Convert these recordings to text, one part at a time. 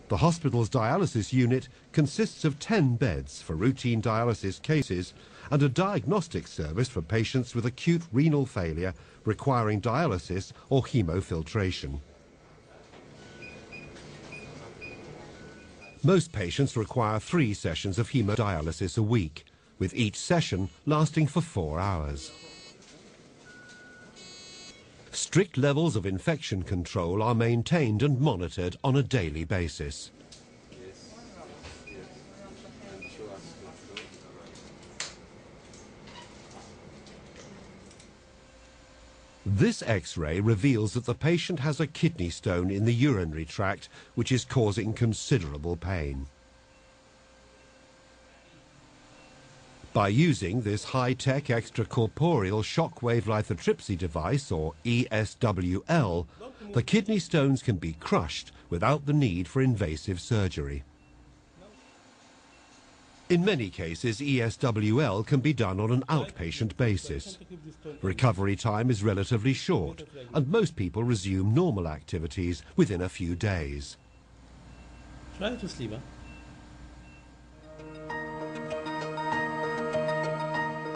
The hospital's dialysis unit consists of 10 beds for routine dialysis cases and a diagnostic service for patients with acute renal failure requiring dialysis or hemofiltration. Most patients require 3 sessions of hemodialysis a week, with each session lasting for 4 hours. Strict levels of infection control are maintained and monitored on a daily basis. This X-ray reveals that the patient has a kidney stone in the urinary tract, which is causing considerable pain. By using this high-tech extracorporeal shockwave lithotripsy device, or ESWL, the kidney stones can be crushed without the need for invasive surgery. In many cases, ESWL can be done on an outpatient basis. Recovery time is relatively short, and most people resume normal activities within a few days. Try to sleep, huh?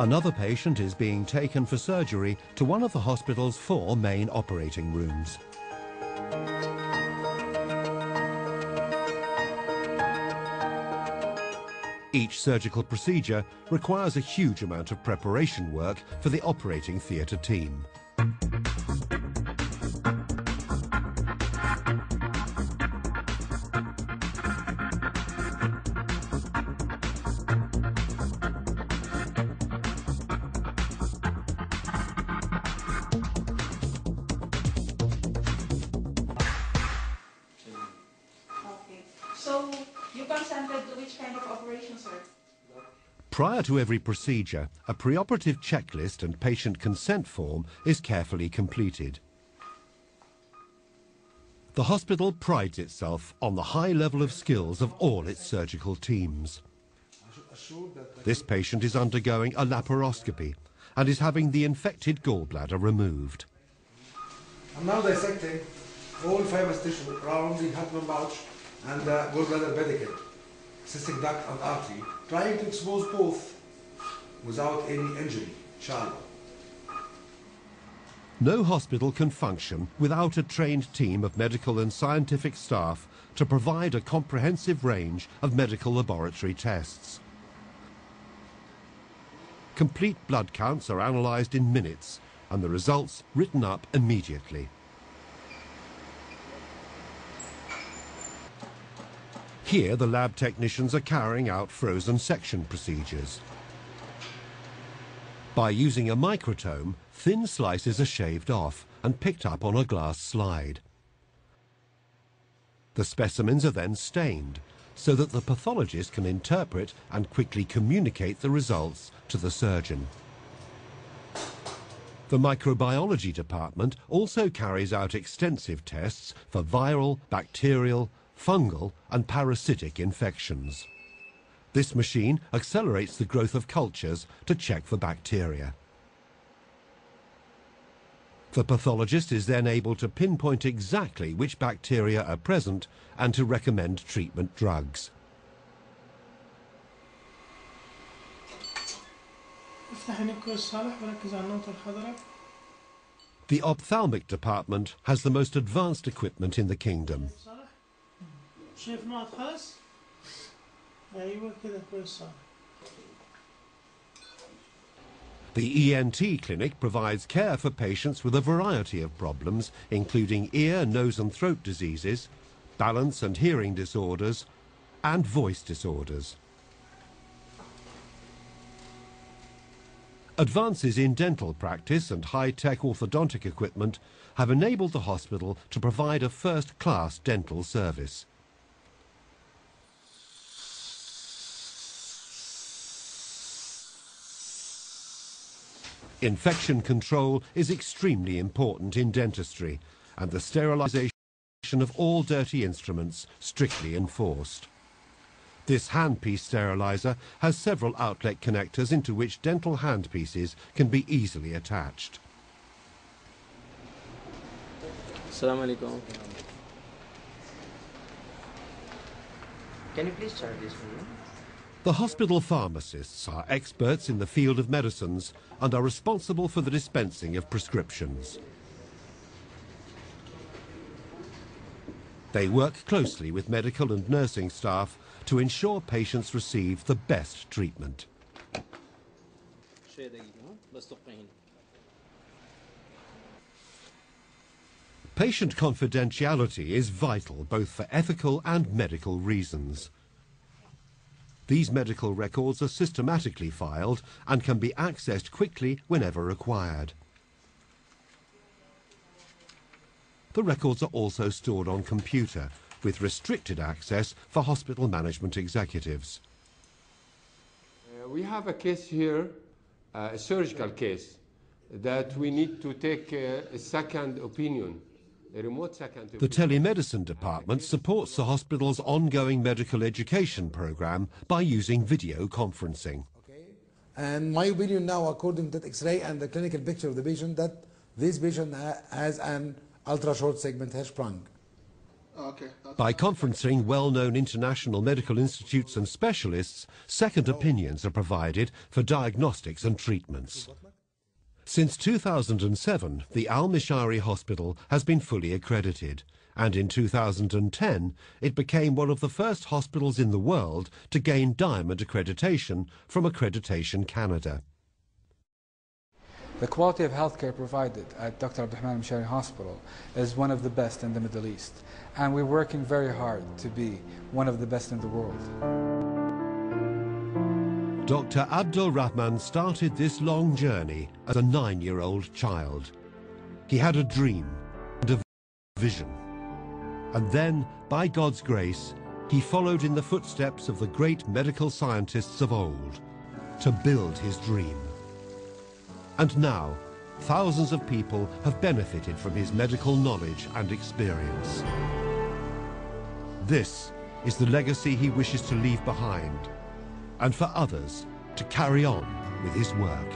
Another patient is being taken for surgery to one of the hospital's 4 main operating rooms. Each surgical procedure requires a huge amount of preparation work for the operating theatre team. So, you consented to which kind of operation, sir? Prior to every procedure, a preoperative checklist and patient consent form is carefully completed. The hospital prides itself on the high level of skills of all its surgical teams. This patient is undergoing a laparoscopy and is having the infected gallbladder removed. I'm now dissecting all fibrous tissue around the Hartmann pouch and the gallbladder pedicle, cystic duct and artery, trying to expose both without any injury, inshallah. No hospital can function without a trained team of medical and scientific staff to provide a comprehensive range of medical laboratory tests. Complete blood counts are analysed in minutes and the results written up immediately. Here, the lab technicians are carrying out frozen section procedures. By using a microtome, thin slices are shaved off and picked up on a glass slide. The specimens are then stained so that the pathologist can interpret and quickly communicate the results to the surgeon. The microbiology department also carries out extensive tests for viral, bacterial, fungal and parasitic infections. This machine accelerates the growth of cultures to check for bacteria. The pathologist is then able to pinpoint exactly which bacteria are present and to recommend treatment drugs. The ophthalmic department has the most advanced equipment in the kingdom. The ENT clinic provides care for patients with a variety of problems, including ear, nose and throat diseases, balance and hearing disorders, and voice disorders. Advances in dental practice and high-tech orthodontic equipment have enabled the hospital to provide a first-class dental service. Infection control is extremely important in dentistry, and the sterilization of all dirty instruments strictly enforced. This handpiece sterilizer has several outlet connectors into which dental handpieces can be easily attached. Assalamu alaikum. Can you please charge this for me? The hospital pharmacists are experts in the field of medicines and are responsible for the dispensing of prescriptions. They work closely with medical and nursing staff to ensure patients receive the best treatment. Patient confidentiality is vital both for ethical and medical reasons. These medical records are systematically filed and can be accessed quickly whenever required. The records are also stored on computer, with restricted access for hospital management executives. We have a case here, a surgical case, that we need to take a second opinion, a remote second opinion. The telemedicine department supports the hospital's ongoing medical education program by using video conferencing. And my opinion now, according to the X-ray and the clinical picture of the patient, that this patient has an ultra-short segment Hirschsprung. By conferencing well-known international medical institutes and specialists, second opinions are provided for diagnostics and treatments. Since 2007, the Al-Mishari Hospital has been fully accredited, and in 2010 it became one of the first hospitals in the world to gain Diamond accreditation from Accreditation Canada. The quality of healthcare provided at Dr. Abdulrahman Al-Mishari Hospital is one of the best in the Middle East, and we're working very hard to be one of the best in the world. Dr. Abdul Rahman started this long journey as a 9-year-old child. He had a dream and a vision. And then, by God's grace, he followed in the footsteps of the great medical scientists of old to build his dream. And now, thousands of people have benefited from his medical knowledge and experience. This is the legacy he wishes to leave behind, and for others to carry on with his work.